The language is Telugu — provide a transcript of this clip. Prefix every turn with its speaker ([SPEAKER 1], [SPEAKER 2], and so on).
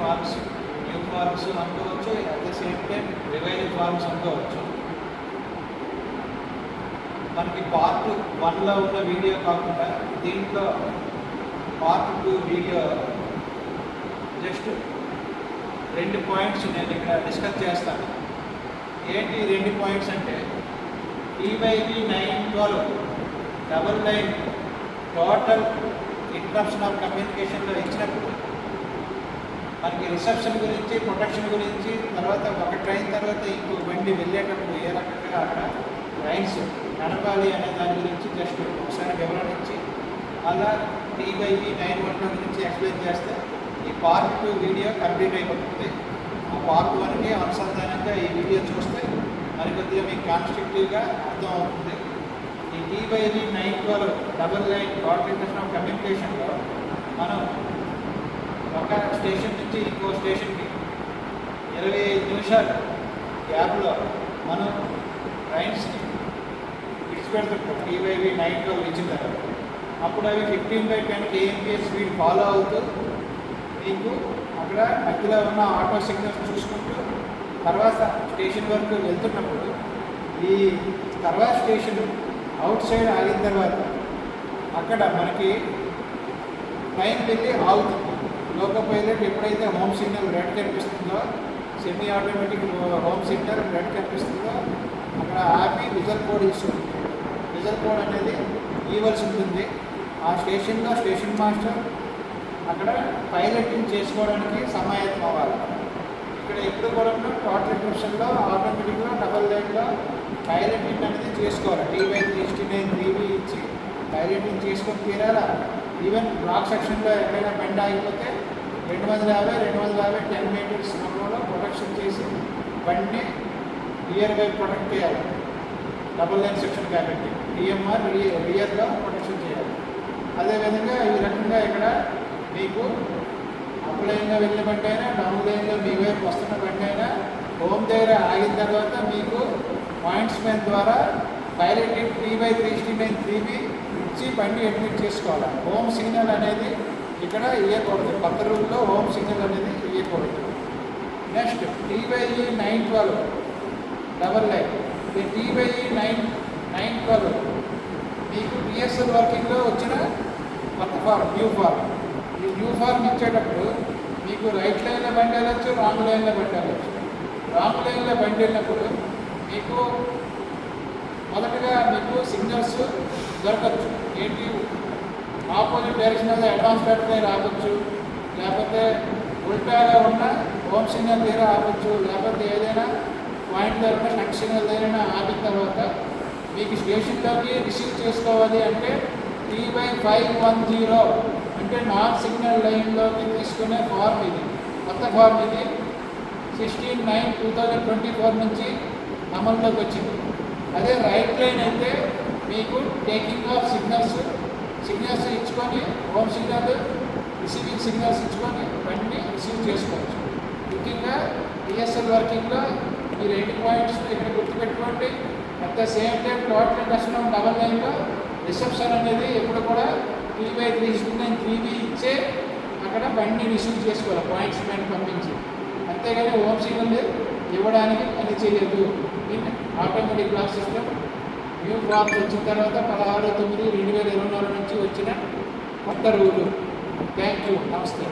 [SPEAKER 1] మార్క్స్, న్యూ మార్క్స్ అనుకోవచ్చు, at the same time revised forms అనుకోవచ్చు. మనకి పార్ట్ 1లో ఉన్న వీడియో కాకుండా దీంట్లో పార్ట్ 2 వీడియో జస్ట్ 2 పాయింట్స్ నేను ఇక్కడ డిస్కస్ చేస్తాను. ఏంటి 2 పాయింట్స్ అంటే TYV 912 double line total interruption of కమ్యూనికేషన్లో ఇచ్చినప్పుడు మనకి రిసెప్షన్ గురించి, ప్రొటెక్షన్ గురించి, తర్వాత ఒక ట్రైన్ తర్వాత ఇంకో బండి వెళ్ళేటప్పుడు ఏ రకంగా అక్కడ ట్రైన్స్ నడపాలి అనే దాని గురించి జస్ట్ ఒకసారి వివరణ ఇచ్చి అలా TYV 912 గురించి ఎక్స్ప్లెయిన్ చేస్తే ఈ పార్ట్ 2 వీడియో కంప్లీట్ అయిపోతుంది. ఆ పార్ట్ 1కి అనుసంధానంగా ఈ వీడియో చూస్తే మరి కొద్దిగా మీకు కాన్స్ట్రక్టివ్గా అర్థం అవుతుంది. ఈ TYV 912 double line total interruption of కమ్యూనికేషన్లో మనం ఒక స్టేషన్ నుంచి ఇంకో స్టేషన్కి 25 నిమిషాలు గ్యాప్లో మనం ట్రైన్స్ని విడిచిపెడుతుంటాం. TYV 912 ఇచ్చిన తర్వాత అప్పుడు అవి 15/10 kmph స్పీడ్ ఫాలో అవుతూ మీకు అక్కడ మధ్యలో ఉన్న ఆటో సిగ్నల్స్ చూసుకుంటూ తర్వాత స్టేషన్ వరకు వెళ్తున్నప్పుడు ఈ తర్వాత స్టేషన్ అవుట్ సైడ్ ఆగిన తర్వాత అక్కడ మనకి ట్రైన్ వెళ్ళి ఆగుతుంది. లోకో పైలట్ ఎప్పుడైతే హోమ్ సిగ్నల్ రెడ్ కనిపిస్తుందో, semi automatic home signal red కనిపిస్తుందో అక్కడ ఆపి విజల్ కోడ్ ఇస్తుంది. విజల్ కోడ్ అనేది ఇవ్వాల్సి ఉంటుంది. ఆ స్టేషన్లో స్టేషన్ మాస్టర్ అక్కడ పైలటింగ్ చేసుకోవడానికి సమాయత్తం అవ్వాలి. ఇక్కడ ఎప్పుడు కూడా టోటల్ ఇంటరప్షన్లో ఆటోమేటిక్గా డబల్ లైన్లో పైలటింగ్ అనేది చేసుకోవాలి. TY 369 3B ఇచ్చి పైలటింగ్ చేసుకొని తీరాలా. ఈవెన్ బ్లాక్ సెక్షన్లో ఎక్కడైనా బెండ్ ఆగిపోతే 250 10 మీటర్స్ దూరంలో ప్రొటెక్షన్ చేసి బండిని రియర్ వైపు ప్రొటెక్ట్ చేయాలి. డబుల్ లైన్ సెక్షన్ కాబట్టి DMR రియర్లో ప్రొటెక్షన్ చేయాలి. అదేవిధంగా ఈ రకంగా ఇక్కడ మీకు అప్ లైన్లో వెళ్ళిన బండి అయినా, డౌన్ లైన్లో మీ వైపు వస్తున్న బండి అయినా హోమ్ దగ్గర ఆగిన తర్వాత మీకు పాయింట్స్ మ్యాన్ ద్వారా పైలటింగ్ TY 369 3B ఇచ్చి బండి అడ్మిట్ చేసుకోవాలి. హోమ్ సిగ్నల్ అనేది ఇక్కడ ఇవ్వకూడదు. కొత్త రూల్లో హోమ్ సిగ్నల్ అనేది ఇవ్వకూడదు. Next TYV 912 double line. ఈ TYV 912 మీకు TSL వర్కింగ్లో వచ్చిన కొత్త ఫార్మ్, న్యూ ఫార్మ్. ఈ న్యూ ఫార్మ్ ఇచ్చేటప్పుడు మీకు రైట్ లైన్లో బండి వెళ్ళచ్చు, రాంగ్ లైన్లో బండి వెళ్ళచ్చు. రాంగ్ లైన్లో బండి వెళ్ళినప్పుడు మీకు మొదటగా మీకు సిగ్నల్స్ దొరకచ్చు. ఏంటి, ఆపోజిట్ డైరెక్షన్ అడ్వాన్స్ ప్లాట్ఫామ్ రావచ్చు, లేకపోతే ఉల్టాగా ఉన్న హోమ్ సిగ్నల్ దగ్గర ఆపచ్చు, లేకపోతే ఏదైనా పాయింట్ దగ్గర ఉన్న షంట్ సిగ్నల్ దగ్గర ఆపిన తర్వాత మీకు స్టేషన్లోకి రిసీవ్ చేసుకోవాలి అంటే TY 510 అంటే నాన్ సిగ్నల్ లైన్లోకి తీసుకునే ఫార్మ్ ఇది. కొత్త ఫార్మ్ ఇది 16/9/2024 నుంచి అమల్లోకి వచ్చింది. అదే రైట్ లైన్ అయితే మీకు టేకింగ్ ఆఫ్ సిగ్నల్స్ ఇచ్చుకొని హోమ్ సిగ్నల్, రిసీవింగ్ సిగ్నల్స్ ఇచ్చుకొని బండిని రిసీవ్ చేసుకోవచ్చు. ముఖ్యంగా TSL వర్కింగ్లో ఈ 2 పాయింట్స్ ఇక్కడ గుర్తుపెట్టుకోండి. At the same time total interruption of double లైన్లో రిసెప్షన్ అనేది ఎప్పుడు కూడా TY 369 3B ఇచ్చే అక్కడ బండిని రిసీవ్ చేసుకోవాలి పాయింట్స్ మ్యాన్ పంపించి. అంతేగాని హోమ్ సిగ్నల్ ఇవ్వడానికి పని చేయలేదు. In automatic block system new forms వచ్చిన తర్వాత 16/9/2024 నుంచి వచ్చిన కొత్త రూలు. Thank you. నమస్తే.